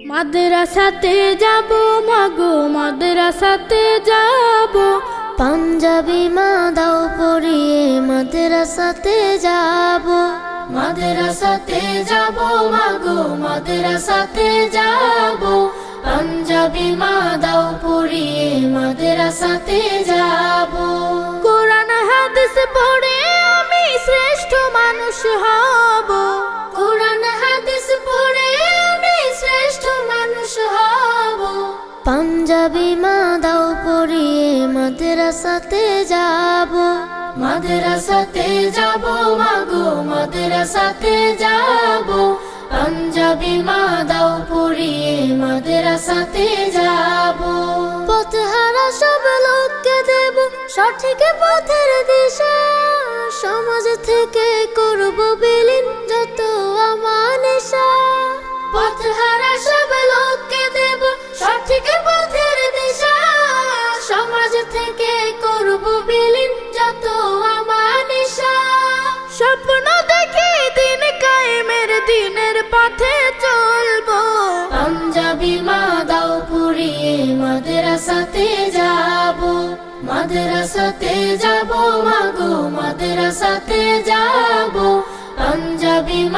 মাদ্রাসাতে যাব মাগো, মাদ্রাসাতে যাব। পাঞ্জাবি মা দাও পরিয়ে মাদ্রাসাতে যাব। মাদ্রাসাতে যাব মাগো, মাদ্রাসাতে যাব। পাঞ্জাবি মা দাও পরিয়ে মাদ্রাসাতে যাব। কোরআন হাদিস পড়ে আমি শ্রেষ্ঠ মানুষ হব। কোরআন হাদিস পড়ে আমি শ্রেষ্ঠ মানুষ হব। পাঞ্জাবি মা দাও পরিয়ে মাদ্রাসাতে যাব। মাদ্রাসাতে যাব মাগো, মাদ্রাসাতে যাব। পাঞ্জাবি মা দাও পরিয়ে মাদ্রাসাতে যাব। পথহারা সব লোককে দেব সঠিক পথের দিশা। সমাজ থেকে করব বিলীন যত আমানিশা। পথহারা সব লোককে দেব সঠিক পথের দিশা। সমাজ থেকে করব বিলীন যত আমানিশা। স্বপ্ন দেখি দিন কায়েমের, দিনের পথে চলবো। পাঞ্জাবি মা দাও পরিয়ে মাদ্রাসাতে যাব। মাদ্রাসাতে যাব মাগো, মাদ্রাসাতে যাব। পাঞ্জাবি মা